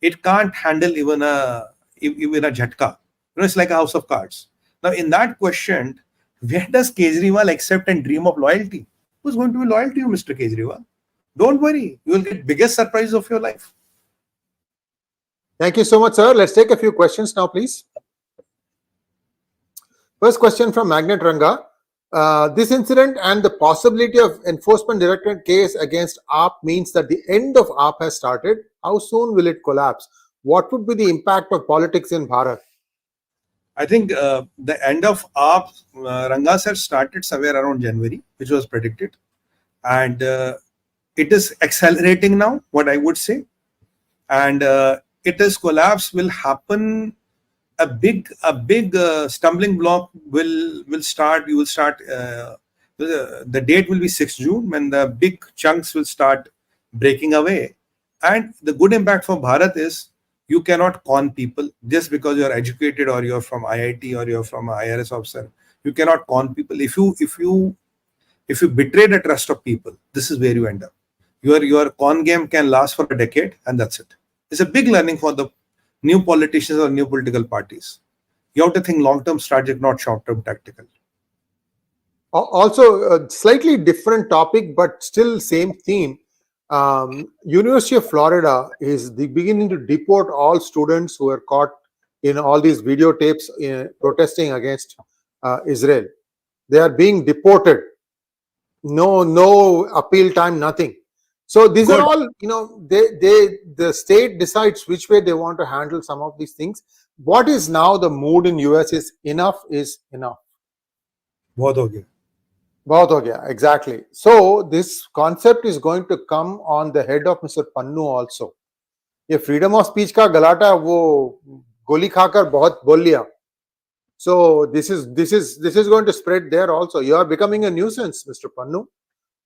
it can't handle even a jhatka. It's like a house of cards. Now, in that question, where does Kejriwal accept and dream of loyalty? Who's going to be loyal to you, Mr. Kejriwal? Don't worry, you will get biggest surprise of your life. Thank you so much, sir. Let's take a few questions now, please. First question from Magnet Ranga. This incident and the possibility of enforcement directorate case against AAP means that the end of AAP has started. How soon will it collapse? What would be the impact of politics in Bharat? I think the end of AAP, Ranga sir, started somewhere around January, which was predicted. And it is accelerating now, what I would say. And its collapse will happen a big stumbling block will start. You will start. The date will be 6th June when the big chunks will start breaking away. And the good impact for Bharat is you cannot con people just because you are educated or you are from IIT or you are from an IRS officer. You cannot con people. If you betray the trust of people, this is where you end up. Your con game can last for a decade, and that's it. It's a big learning for the new politicians or new political parties. You have to think long-term strategic, not short-term tactical. Also, a slightly different topic, but still same theme. University of Florida is beginning to deport all students who are caught in all these videotapes protesting against Israel. They are being deported. No appeal time, nothing. So these Good. are all, the state decides which way they want to handle some of these things. What is now the mood in US is enough is enough. बहुत हो गया. बहुत हो गया, exactly. So this concept is going to come on the head of Mr. Pannu also. ये freedom of speech का गलाटा वो गोली खाकर बहुत बोल लिया. So this is going to spread there also. You are becoming a nuisance, Mr. Pannu.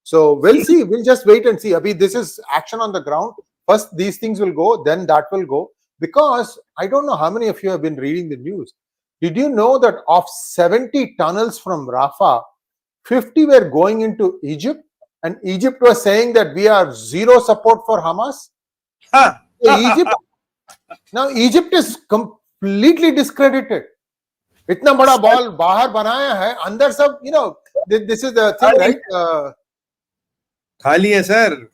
So we'll see. We'll just wait and see. Abhi, this is action on the ground. First, these things will go, then that will go. Because I don't know how many of you have been reading the news. Did you know that of 70 tunnels from Rafah, 50 were going into Egypt, and Egypt was saying that we are zero support for Hamas? Now Egypt is completely discredited. इतना बड़ा ball बाहर बनाया है, अंदर सब, this is the thing, right? खाली है sir.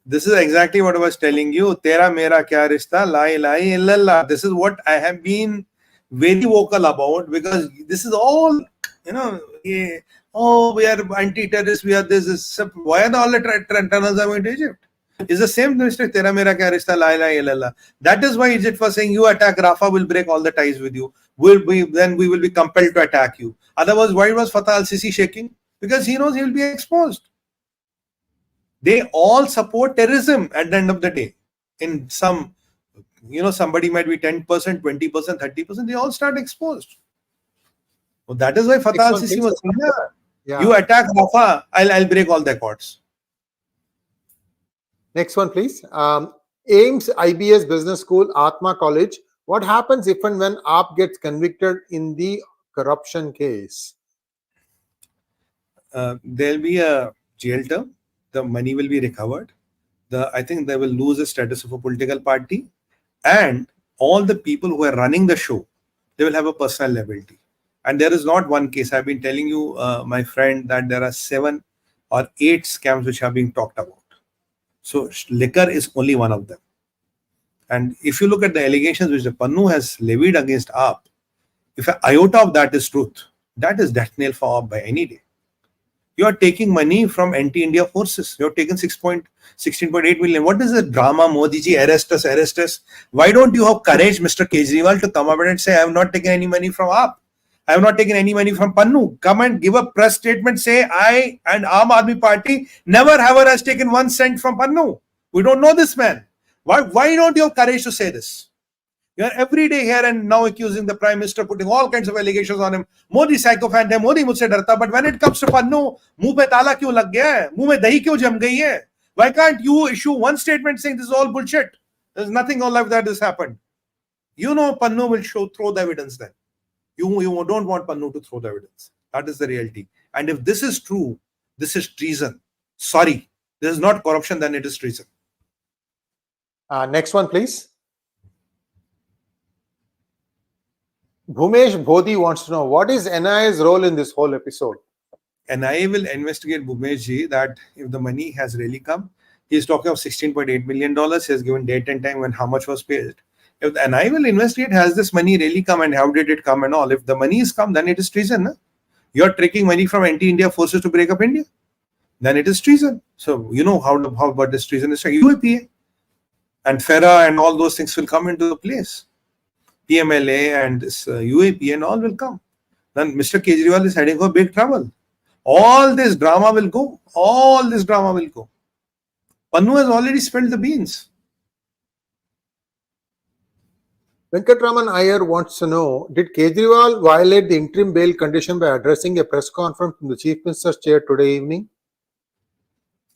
This is exactly what I was telling you. तेरा मेरा क्या रिश्ता, ला इलाहा इल्लल्लाह. This is what I have been very vocal about, because this is all, we are anti-terrorists, we are this. Why are all the tunnels are going to Egypt? It's the same mistake. Tera mera kya rishta, la ilaha illallah. That is why Egypt was saying, you attack Rafah, will break all the ties with you. Then we will be compelled to attack you. Otherwise, why was Fatah al-Sisi shaking? Because he knows he will be exposed. They all support terrorism at the end of the day. In some, somebody might be 10%, 20%, 30%. They all start exposed. So that is why Fatah al-Sisi was saying, you attack Rafah, I'll break all the accords. Next one, please. AIMS IBS Business School, Atma College. What happens if and when AAP gets convicted in the corruption case? There'll be a jail term. The money will be recovered. I think they will lose the status of a political party. And all the people who are running the show, they will have a personal liability. And there is not one case. I've been telling you, my friend, that there are 7 or 8 scams which are being talked about. So liquor is only one of them. And if you look at the allegations which the Pannu has levied against AAP, if an iota of that is truth, that is death knell for AAP by any day. You are taking money from anti-India forces. You are taking 16.8 million. What is the drama? Modi ji, arrest us, arrest us. Why don't you have courage, Mr. Kejriwal, to come up and say, I have not taken any money from AAP. I have not taken any money from Pannu. Come and give a press statement. Say, I and Aam Aadmi Party never ever has taken 1 cent from Pannu. We don't know this man. Why don't you have courage to say this? You are every day here and now accusing the Prime Minister, putting all kinds of allegations on him. Modi psychophant hai, Modi mujhse darta. But when it comes to Pannu, muh pe tala kyun lag gaya hai? Muh mein dahi kyun jam gayi hai? Why can't you issue one statement saying this is all bullshit? There's nothing like that has happened. Pannu will throw the evidence then. You don't want Pannu to throw the evidence. That is the reality. And if this is true, this is treason. Sorry, this is not corruption, then it is treason. Next one, please. Bhumesh Bodhi wants to know, what is NIA's role in this whole episode? NIA will investigate Bhumesh ji that if the money has really come. He is talking of $16.8 million. He has given date and time when how much was paid. If the NIA will investigate, has this money really come and how did it come and all? If the money is come, then it is treason. No? You are taking money from anti-India forces to break up India. Then it is treason. So you know how about this treason is UAPA. And FERA and all those things will come into place. PMLA and this UAP and all will come. Then Mr. Kejriwal is heading for big trouble. All this drama will go. All this drama will go. Pannu has already spilled the beans. Venkatraman Iyer wants to know, did Kejriwal violate the interim bail condition by addressing a press conference from the Chief Minister's chair today evening?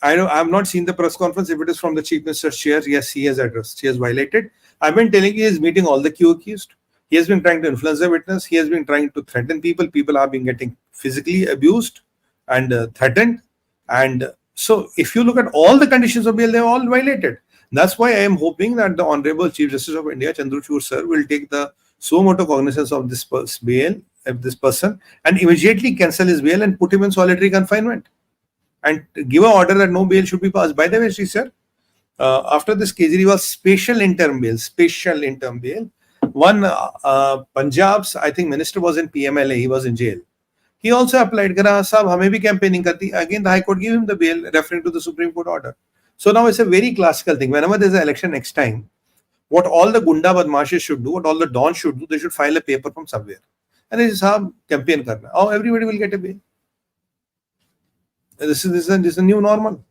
I have not seen the press conference. If it is from the Chief Minister's chair, yes, he has addressed. He has violated. I've been telling you, he is meeting all the key accused. He has been trying to influence the witness. He has been trying to threaten people. People have been getting physically abused and threatened. And so if you look at all the conditions of bail, they are all violated. That's why I am hoping that the Honorable Chief Justice of India, Chandrachud sir, will take the suo motu cognizance of this bail, of this person, and immediately cancel his bail and put him in solitary confinement. And give an order that no bail should be passed. By the way, Sri sir, after this Kejriwal special interim bail, one Punjab's, I think, minister was in PMLA, he was in jail. He also applied, Sahab, hame bhi campaigning karti. Again, the High Court gave him the bail, referring to the Supreme Court order. So now it's a very classical thing. Whenever there's an election next time, what all the Gunda Badmashes should do, what all the Dons should do, they should file a paper from somewhere. And they say, Sahab, campaign karna. Oh, everybody will get a bail. This is a new normal.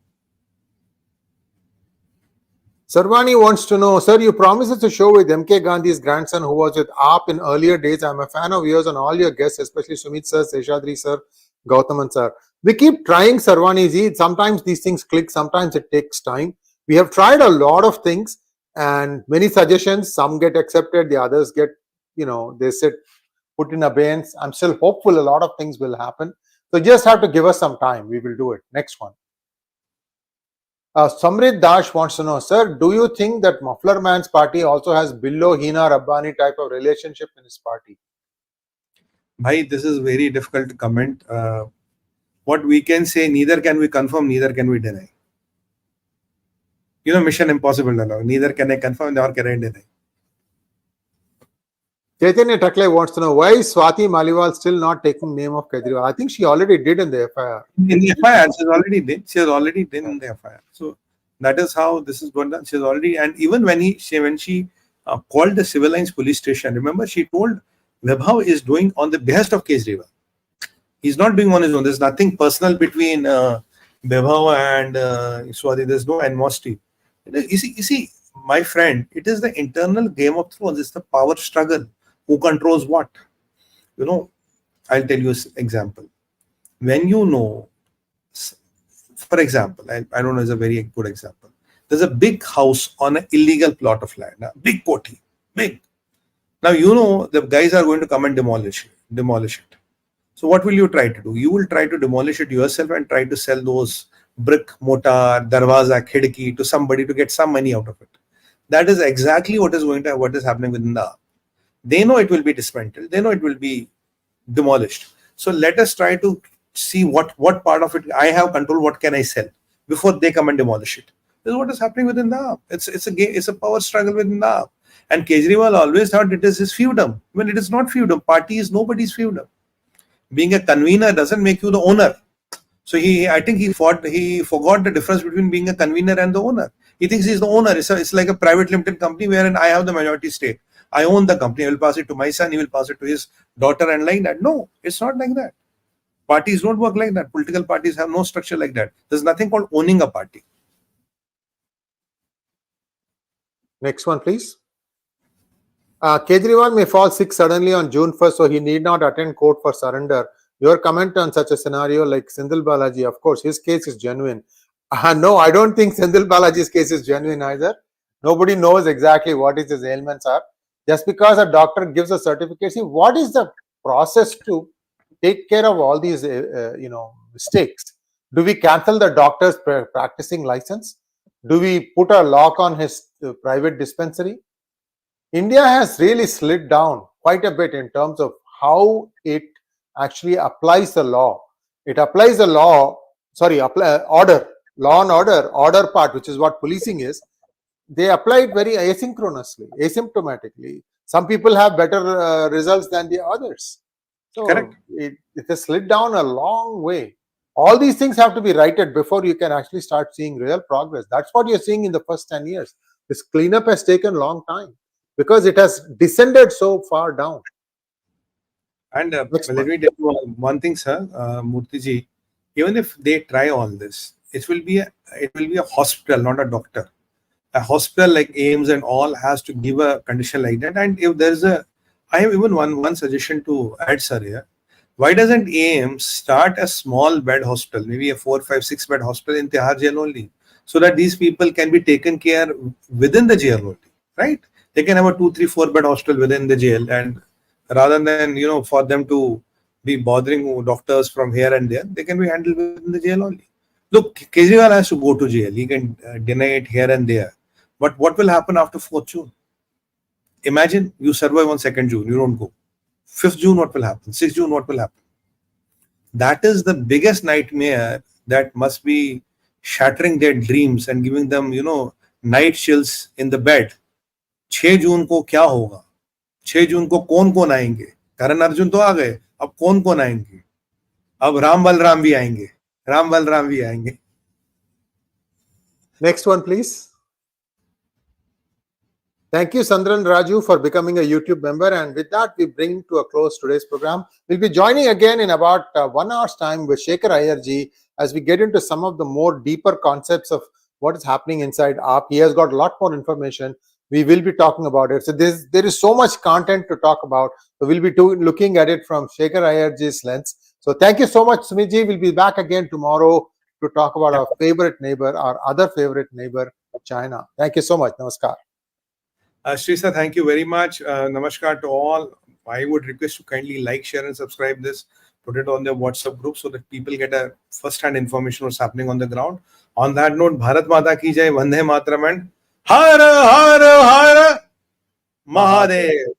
Sarvani wants to know, sir, you promised us a show with MK Gandhi's grandson who was with AAP in earlier days. I'm a fan of yours and all your guests, especially Sumit sir, Seshadri sir, Gautaman sir. We keep trying, Sarvani ji. Sometimes these things click, sometimes it takes time. We have tried a lot of things and many suggestions. Some get accepted, the others get, they sit put in abeyance. I'm still hopeful a lot of things will happen. So just have to give us some time. We will do it. Next one. Samrit Dash wants to know, sir, do you think that MufflerMan's party also has BILLO-Hina Rabbani type of relationship in his party? Bhai, this is very difficult to comment. What we can say, neither can we confirm, neither can we deny. Mission impossible. Neither can I confirm nor can I deny. Chaitanya Takle wants to know, why is Swati Maliwal still not taking name of Kejriwal? I think she already did in the FIR. In the FIR, she has already done in the FIR. So that is how this is going on. She's already, and even when she called the civil lines police station, remember, she told Bibhav is doing on the behest of Kejriwal. He's not doing on his own. There's nothing personal between Bibhav and Swati. There's no animosity. You see, my friend, it is the internal Game of Thrones. It's the power struggle. Who controls what? I'll tell you an example. When for example, I don't know, it's a very good example. There's a big house on an illegal plot of land, big koti, big. Now, the guys are going to come and demolish it. So what will you try to do? You will try to demolish it yourself and try to sell those brick, mortar, darwaza, khidki to somebody to get some money out of it. That is exactly what is happening within the AAP. They know it will be dismantled. They know it will be demolished. So let us try to see what part of it I have control. What can I sell before they come and demolish it? This is what is happening within the AAP. It's a game. It's a power struggle within the AAP. And Kejriwal always thought it is his feudum. When it is not feudum, party is nobody's feudum. Being a convener doesn't make you the owner. So I think he forgot the difference between being a convener and the owner. He thinks he's the owner. It's like a private limited company wherein I have the majority stake. I own the company. I will pass it to my son. He will pass it to his daughter and like that. No, it's not like that. Parties don't work like that. Political parties have no structure like that. There's nothing called owning a party. Next one, please. Kejriwal may fall sick suddenly on June 1st, so he need not attend court for surrender. Your comment on such a scenario, like Sendil Balaji, of course, his case is genuine. No, I don't think Sendil Balaji's case is genuine either. Nobody knows exactly what his ailments are. Just because a doctor gives a certificate, see, what is the process to take care of all these, mistakes? Do we cancel the doctor's practicing license? Do we put a lock on his private dispensary? India has really slid down quite a bit in terms of how it actually applies the law. It applies the law and order part, which is what policing is. They apply it very asynchronously, asymptomatically. Some people have better results than the others. So correct. It has slid down a long way. All these things have to be righted before you can actually start seeing real progress. That's what you're seeing in the first 10 years. This cleanup has taken a long time because it has descended so far down. And let me tell you one thing, sir, Murthy ji. Even if they try all this, it will be a hospital, not a doctor. a hospital like AIIMS and all has to give a condition like that. And if there is I have even one suggestion to add, sir, here. Why doesn't AIIMS start a small bed hospital, maybe a 4, 5, 6 bed hospital in Tihar jail only, so that these people can be taken care within the jail only, right? They can have a 2, 3, 4 bed hospital within the jail, and rather than, for them to be bothering doctors from here and there, they can be handled within the jail only. Look, Kejriwal has to go to jail. He can deny it here and there. But what will happen after 4th June? Imagine you survive on 2nd June, you don't go. 5th June, what will happen? 6th June, what will happen? That is the biggest nightmare that must be shattering their dreams and giving them, night chills in the bed. 6 June को क्या होगा? 6 जून को कौन आएंगे? करण अर्जुन तो आ गए, अब कौन आएंगे? अब राम बलराम भी आएंगे. राम बलराम भी आएंगे. Next one, please. Thank you, Sandran Raju, for becoming a YouTube member. And with that, we bring to a close today's program. We'll be joining again in about 1 hour's time with 𝗤𝘳𝑚 Iyerji as we get into some of the more deeper concepts of what is happening inside AAP. He has got a lot more information. We will be talking about it. So there is so much content to talk about. So we'll be looking at it from 𝗤𝘳𝑚 Iyerji's lens. So thank you so much, Sumitji. We'll be back again tomorrow to talk about our favorite neighbor, our other favorite neighbor, China. Thank you so much. Namaskar. Sree sir, thank you very much. Namaskar to all. I would request to kindly like, share and subscribe this. Put it on their WhatsApp group so that people get a first-hand information what's happening on the ground. On that note, Bharat Mata ki jai, Vande Mataram and Har Har Har Mahadev.